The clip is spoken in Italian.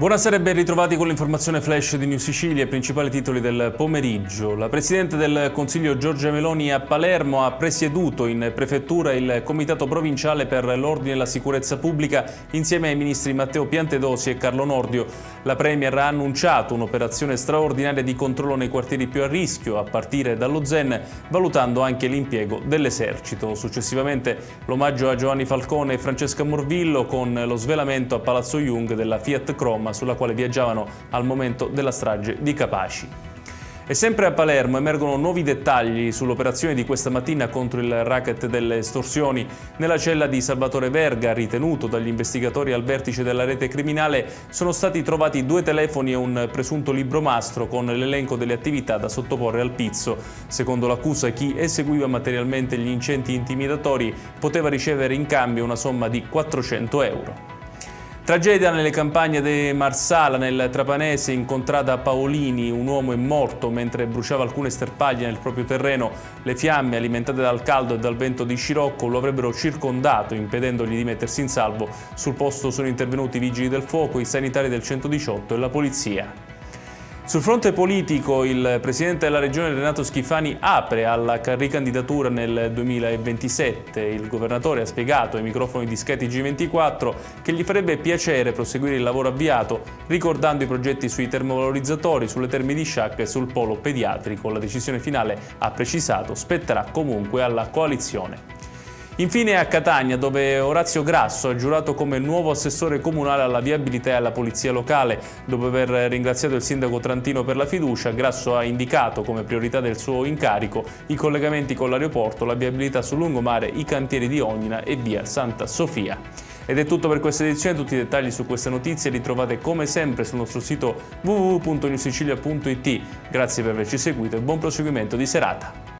Buonasera e ben ritrovati con l'informazione flash di New Sicilia, i principali titoli del pomeriggio. La Presidente del Consiglio Giorgia Meloni a Palermo ha presieduto in prefettura il Comitato Provinciale per l'Ordine e la Sicurezza Pubblica insieme ai ministri Matteo Piantedosi e Carlo Nordio. La Premier ha annunciato un'operazione straordinaria di controllo nei quartieri più a rischio, a partire dallo Zen, valutando anche l'impiego dell'esercito. Successivamente l'omaggio a Giovanni Falcone e Francesca Morvillo con lo svelamento a Palazzo Jung della Fiat Croma sulla quale viaggiavano al momento della strage di Capaci. E sempre a Palermo emergono nuovi dettagli sull'operazione di questa mattina contro il racket delle estorsioni. Nella cella di Salvatore Verga, ritenuto dagli investigatori al vertice della rete criminale, sono stati trovati 2 telefoni e un presunto libro mastro con l'elenco delle attività da sottoporre al pizzo. Secondo l'accusa, chi eseguiva materialmente gli incenti intimidatori poteva ricevere in cambio una somma di 400 euro. Tragedia nelle campagne di Marsala, nel Trapanese, in contrada Paolini. Un uomo è morto mentre bruciava alcune sterpaglie nel proprio terreno. Le fiamme, alimentate dal caldo e dal vento di scirocco, lo avrebbero circondato, impedendogli di mettersi in salvo. Sul posto sono intervenuti i vigili del fuoco, i sanitari del 118 e la polizia. Sul fronte politico, il presidente della regione Renato Schifani apre alla ricandidatura nel 2027. Il governatore ha spiegato ai microfoni di Sky TG24 che gli farebbe piacere proseguire il lavoro avviato, ricordando i progetti sui termovalorizzatori, sulle terme di Sciacca e sul polo pediatrico. La decisione finale, ha precisato, spetterà comunque alla coalizione. Infine a Catania, dove Orazio Grasso ha giurato come nuovo assessore comunale alla viabilità e alla polizia locale. Dopo aver ringraziato il sindaco Trantino per la fiducia, Grasso ha indicato come priorità del suo incarico i collegamenti con l'aeroporto, la viabilità sul lungomare, i cantieri di Ognina e via Santa Sofia. Ed è tutto per questa edizione. Tutti i dettagli su queste notizie li trovate come sempre sul nostro sito www.newsicilia.it. Grazie per averci seguito e buon proseguimento di serata.